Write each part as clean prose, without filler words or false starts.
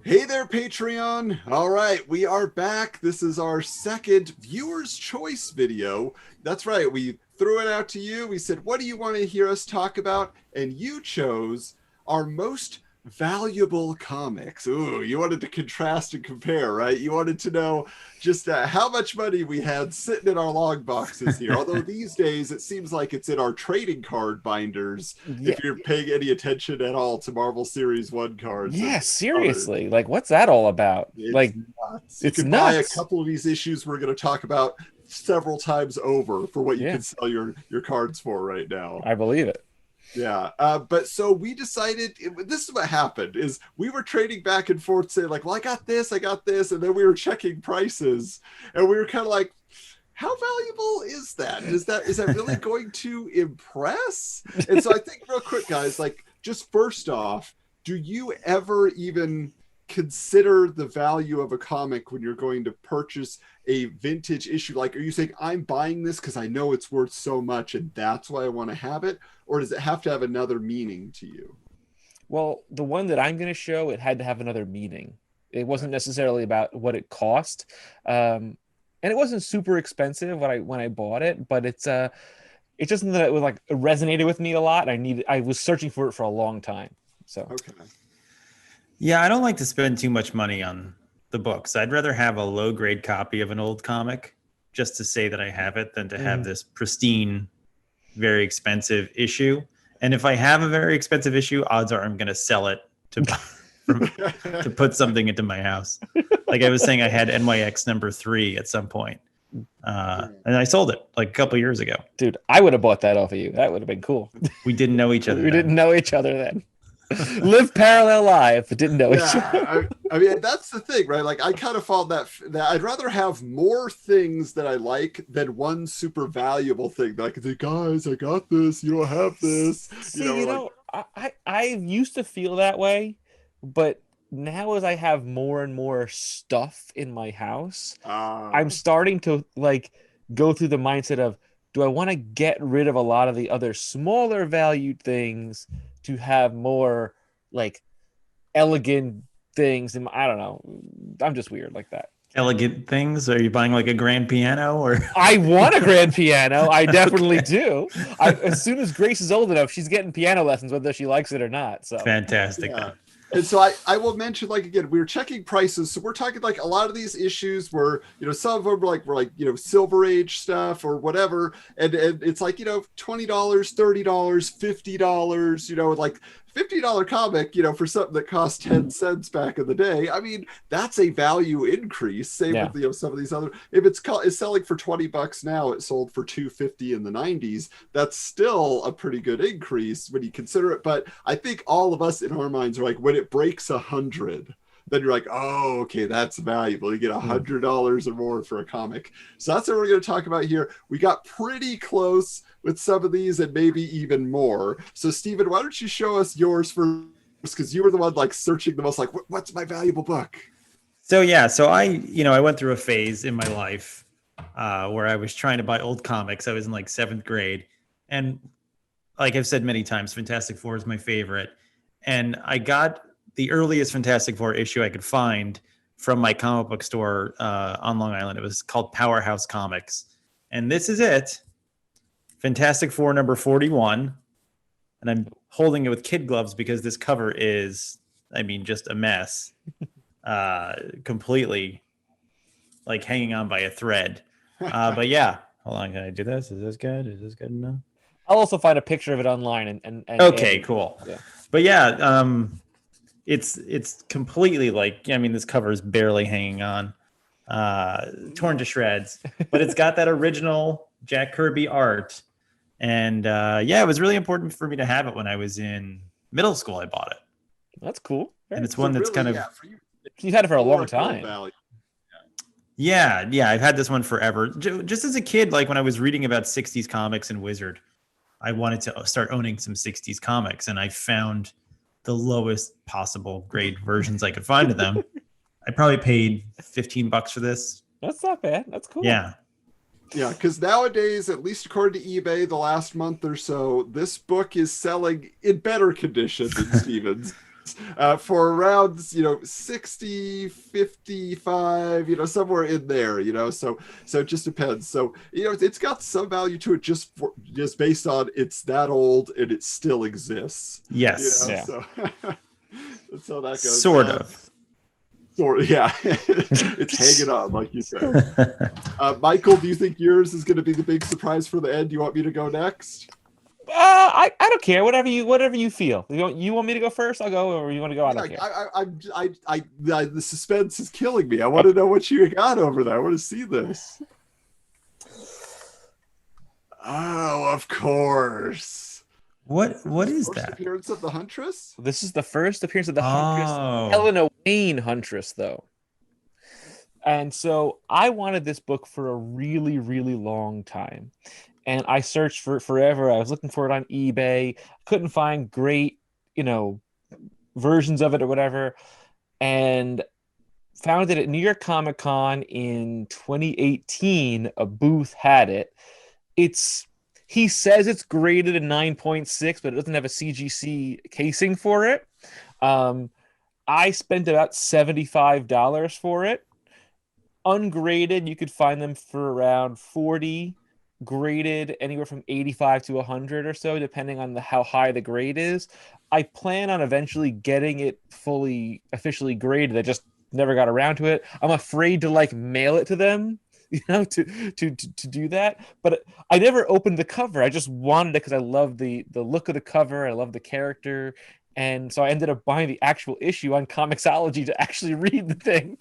Hey there, Patreon. All right, we are back. This is our second viewer's choice video. That's right, we threw it out to you. We said, what do you want to hear us talk about? And you chose our most valuable comics. Ooh, you wanted to contrast and compare, right? You wanted to know just how much money we had sitting in our long boxes here. Although these days it seems like it's in our trading card binders, Yeah, if you're paying any attention at all to Marvel Series 1 cards and yeah, others. seriously. Like, what's that all about? It's Like, nuts. You it's could buy a nuts. couple of these issues we're going to talk about several times over for what you Yeah, can sell your cards for right now. I believe it. Yeah, but so we decided this is what happened is we were trading back and forth saying like, well, I got this, and then we were checking prices, and we were kind of like, how valuable is that? Is that really going to impress? And so I think real quick, guys, like just first off, do you ever even consider the value of a comic when you're going to purchase a vintage issue? Like, are you saying I'm buying this because I know it's worth so much and that's why I want to have it? Or does it have to have another meaning to you? Well, the one that I'm going to show, it had to have another meaning. It Okay. wasn't necessarily about what it cost. And it wasn't super expensive when I bought it, but it's just something that was like it resonated with me a lot. I was searching for it for a long time. So, Okay. Yeah, I don't like to spend too much money on the books. I'd rather have a low grade copy of an old comic just to say that I have it than to have mhm. this pristine, very expensive issue. And if I have a very expensive issue, odds are I'm going to sell it to buy, from, to put something into my house. Like I was saying, I had NYX number 3 at some point, and I sold it like a couple years ago. Dude, I would have bought that off of you. That would have been cool. We didn't know each other We didn't then. know each other then. Live parallel lives, but didn't know each other. Yeah, I mean that's the thing, right? Like I kind of found that I'd rather have more things that I like than one super valuable thing that I can say, guys, I got this, you don't have this, See, or like, I used to feel that way, but now as I have more and more stuff in my house, I'm ah, starting to like go through the mindset of, do I want to get rid of a lot of the other smaller valued things to have more like elegant things? And I don't know. I'm just weird like that. Elegant things? Are you buying like a grand piano or? I want a grand piano. I definitely do. As soon as Grace is old enough, she's getting piano lessons, whether she likes it or not. So, Fantastic yeah. then. And so I will mention, like, again, we were checking prices. So we're talking like a lot of these issues were, some of them were like Silver Age stuff or whatever. And it's like, $20, $30, $50, like $50 comic, for something that cost 10 cents back in the day. I mean, that's a value increase. Same yeah. with some of these other, if it's selling for $20 now, it sold for $2.50 in the 90s. That's still a pretty good increase when you consider it. But I think all of us in our minds are like, when it breaks 100, then you're like, oh, okay, that's valuable. You get Mm. $100 or more for a comic. So that's what we're going to talk about here. We got pretty close with some of these and maybe even more. So Stephen, why don't you show us yours first? Because you were the one like searching the most, like, what's my valuable book? So yeah, so I went through a phase in my life where I was trying to buy old comics. I was in like 7th grade, and like I've said many times, Fantastic Four is my favorite. And I got the earliest Fantastic Four issue I could find from my comic book store on Long Island. It was called Powerhouse Comics, and this is it, Fantastic Four number 41. And I'm holding it with kid gloves because this cover is, I mean, just a mess, completely like hanging on by a thread. But yeah, hold on, can I do this? Is this good? Is this good enough? I'll also find a picture of it online and add Okay, it. cool. Yeah. But yeah, it's completely like, I mean, this cover is barely hanging on, torn to shreds, but it's got that original Jack Kirby art. And yeah, it was really important for me to have it when I was in middle school. I bought it, That's cool. and Very it's cool. So one that's really, kind of, yeah, for you, You've had it for a long historical time. value. yeah. I've had this one forever. Just as a kid, like when I was reading about 60s comics and Wizard, I wanted to start owning some 60s comics, and I found the lowest possible grade versions I could find of them. I probably paid $15 for this. That's not bad. That's cool. Yeah. Yeah, because nowadays, at least according to eBay, the last month or so, this book is selling in better condition than Stevens. for around 60, 55, somewhere in there, so it just depends. So it's got some value to it just based on it's that old and it still exists. Yes. Yeah. So that's how that goes. Sort of. Yeah. It's hanging on, like you said. Michael, do you think yours is going to be the big surprise for the end? Do you want me to go next? I don't care. Whatever you feel. You want me to go first? I'll go, or you want to go? I don't care. The suspense is killing me. I want to know what you got over there. I want to see this. Oh, of course. What is First that? appearance of the Huntress? This is the first appearance of the Huntress, Oh. Helena Wayne Huntress, though. And so I wanted this book for a really, really long time. And I searched for it forever. I was looking for it on eBay. Couldn't find great, versions of it or whatever. And found it at New York Comic Con in 2018. A booth had it. He says it's graded a 9.6, but it doesn't have a CGC casing for it. I spent about $75 for it. Ungraded, you could find them for around 40. Graded anywhere from 85 to 100 or so, depending on how high the grade is. I plan on eventually getting it fully officially graded. I just never got around to it. I'm afraid to mail it to them, to do that. But I never opened the cover. I just wanted it because I love the look of the cover. I love the character, and so I ended up buying the actual issue on Comixology to actually read the thing.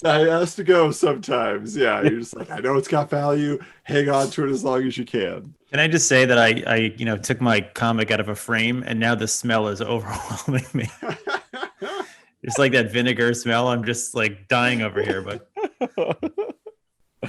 It has to go sometimes. Yeah, you're just like, I know it's got value. Hang on to it as long as you can. Can I just say that I took my comic out of a frame and now the smell is overwhelming me. It's like that vinegar smell. I'm just dying over here, but.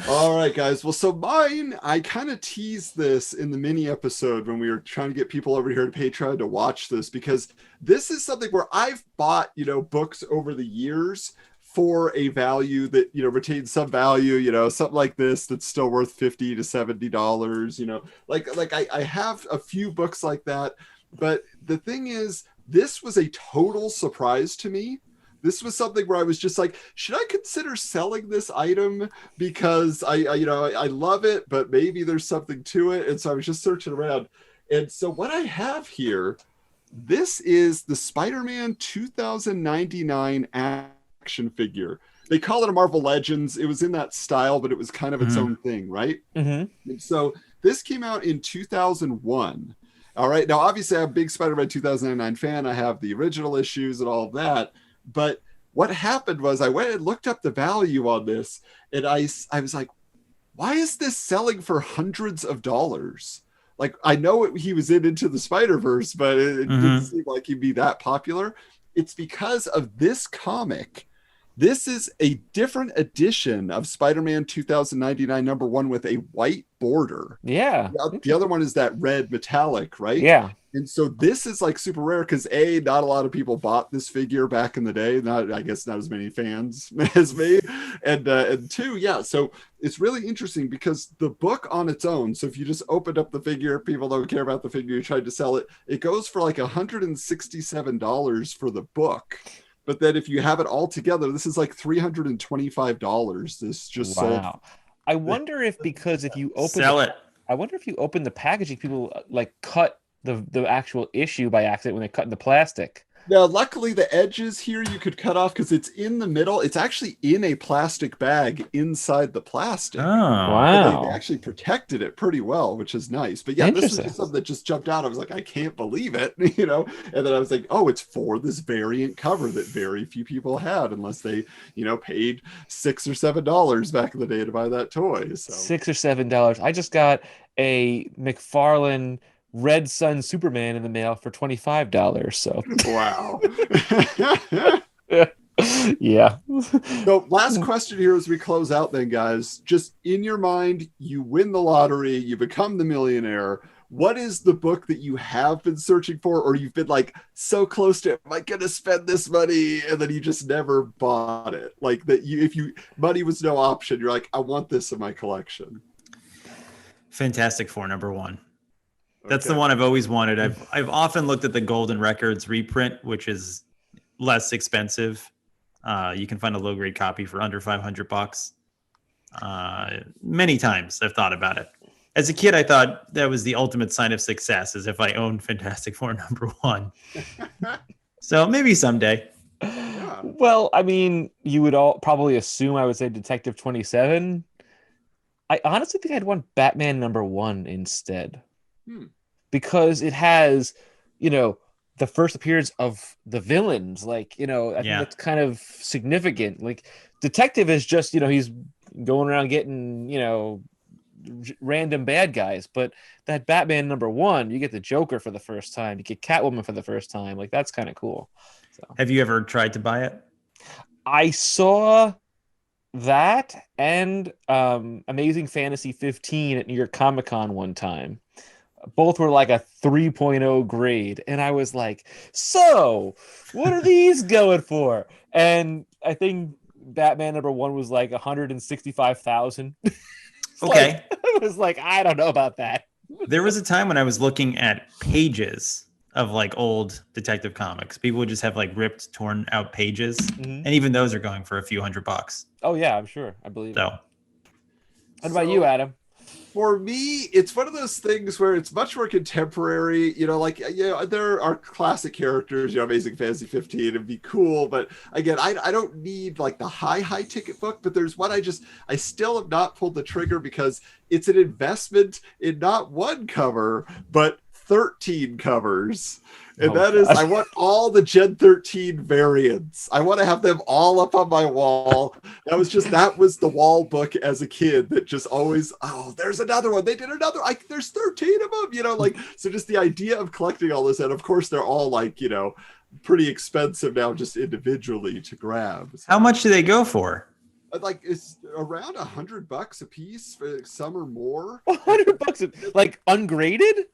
All right, guys. Well, so mine, I kind of teased this in the mini episode when we were trying to get people over here to Patreon to watch this, because this is something where I've bought, books over the years for a value that retains some value, something like this that's still worth $50 to $70. I have a few books like that, but the thing is, this was a total surprise to me. This was something where I was just like, should I consider selling this item because I love it, but maybe there's something to it. And so I was just searching around, and so what I have here, this is the Spider-Man 2099 action figure. They call it a Marvel Legends. It was in that style, but it was kind of its own thing, right? Mm-hmm. And so this came out in 2001. All right. Now, obviously, I'm a big Spider-Man 2009 fan. I have the original issues and all of that. But what happened was I went and looked up the value on this, and I was like, why is this selling for hundreds of dollars? I know he was in Into the Spider-Verse, but it didn't seem like he'd be that popular. It's because of this comic. This is a different edition of Spider-Man 2099 #1 with a white border. Yeah. The other one is that red metallic, right? Yeah. And so this is super rare because not a lot of people bought this figure back in the day. I guess not as many fans as me. And two, yeah. So it's really interesting because the book on its own. So if you just opened up the figure, people don't care about the figure. You tried to sell it. It goes for $167 for the book. But then if you have it all together, this is $325. This just sold. I wonder if if you open I wonder if you open the packaging, people cut the actual issue by accident when they cut in the plastic. Now, luckily, the edges here you could cut off because it's in the middle. It's actually in a plastic bag inside the plastic. Oh, wow. They actually protected it pretty well, which is nice. But yeah, this is just something that just jumped out. I was like, I can't believe it, And then I was like, oh, it's for this variant cover that very few people had, unless they, paid $6 or $7 back in the day to buy that toy. So $6 or $7. I just got a McFarlane Red Sun Superman in the mail for $25. So wow. Yeah. So last question here as we close out then, guys. Just in your mind, you win the lottery, you become the millionaire. What is the book that you have been searching for, or you've been so close to it, am I gonna spend this money, and then you just never bought it? If money was no option, you're like, I want this in my collection. Fantastic Four #1. That's the Okay. one I've always wanted. I've often looked at the Golden Records reprint, which is less expensive. You can find a low grade copy for under $500. Many times I've thought about it. As a kid, I thought that was the ultimate sign of success, as if I owned Fantastic Four #1. So maybe someday. Yeah. Well, I mean, you would all probably assume I would say Detective 27. I honestly think I'd want Batman #1 instead. Hmm. Because it has, the first appearance of the villains. Like, I think Yeah. that's kind of significant. Like, Detective is just, he's going around getting, random bad guys. But that Batman #1, you get the Joker for the first time, you get Catwoman for the first time. Like, that's kind of cool. So Have you ever tried to buy it? I saw that and Amazing Fantasy 15 at New York Comic Con one time. Both were like a 3.0 grade. And I was like, so what are these going for? And I think Batman #1 was like 165,000. Okay. I was like, I don't know about that. There was a time when I was looking at pages of like old Detective comics. People would just have like ripped, torn out pages. Mhm. And even those are going for a few $100. Oh, yeah, I'm sure. I believe it. So What about you, Adam? For me, it's one of those things where it's much more contemporary. There are classic characters, Amazing Fantasy 15, it'd be cool. But again, I don't need like the high ticket book, but there's one I still have not pulled the trigger because it's an investment in not one cover, but 13 covers. And Oh, that is, God. I want all the Gen 13 variants. I want to have them all up on my wall. That was the wall book as a kid that just always, oh, there's another one. They did another, there's 13 of them, so just the idea of collecting all this. And of course, they're all pretty expensive now just individually to grab. So, how much do they go for? it's around $100 a piece for some or more. $100, like ungraded?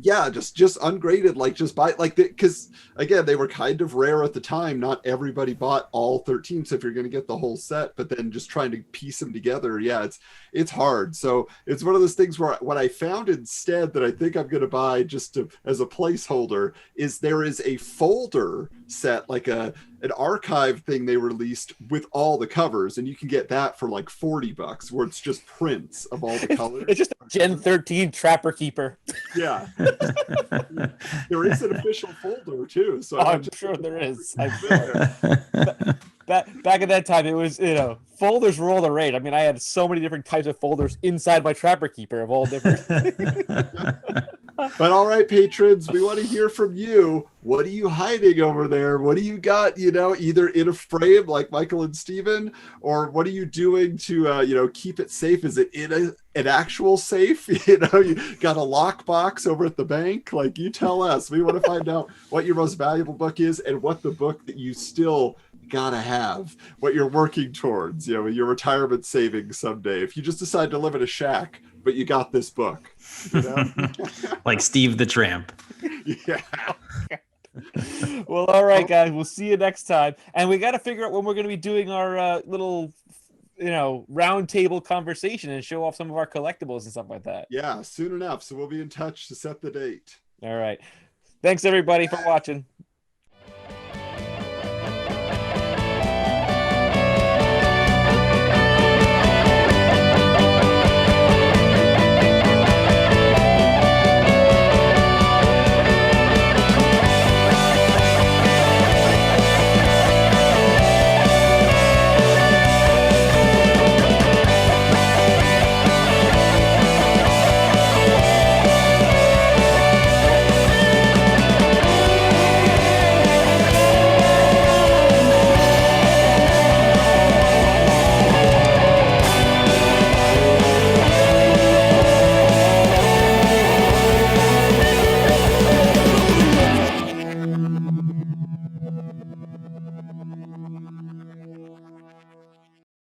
Yeah, just ungraded, just buy because again, they were kind of rare at the time. Not everybody bought all 13, so if you're going to get the whole set, but then just trying to piece them together, yeah, it's hard. So it's one of those things where what I found instead that I think I'm going to buy as a placeholder is there is a folder set, like an archive thing they released with all the covers, and you can get that for like $40, where it's just prints of all the colors. It's just a Gen 13 Trapper Keeper. Yeah. There is an official folder too, so I'm sure there is. I'm sure. Back at that time, it was, folders were all the rage. I mean, I had so many different types of folders inside my Trapper Keeper of all different. But all right, patrons, we want to hear from you. What are you hiding over there? What do you got, either in a frame like Michael and Steven, or what are you doing to, keep it safe? Is it in an actual safe? You got a lockbox over at the bank? Like, you tell us. We want to find out what your most valuable book is and what the book that you still gotta have, what you're working towards, your retirement savings someday. If you just decide to live in a shack, but you got this book, like Steve the Tramp. Yeah. Well, all right, guys. We'll see you next time. And we got to figure out when we're going to be doing our little, round table conversation and show off some of our collectibles and stuff like that. Yeah, soon enough. So we'll be in touch to set the date. All right. Thanks, everybody, for watching.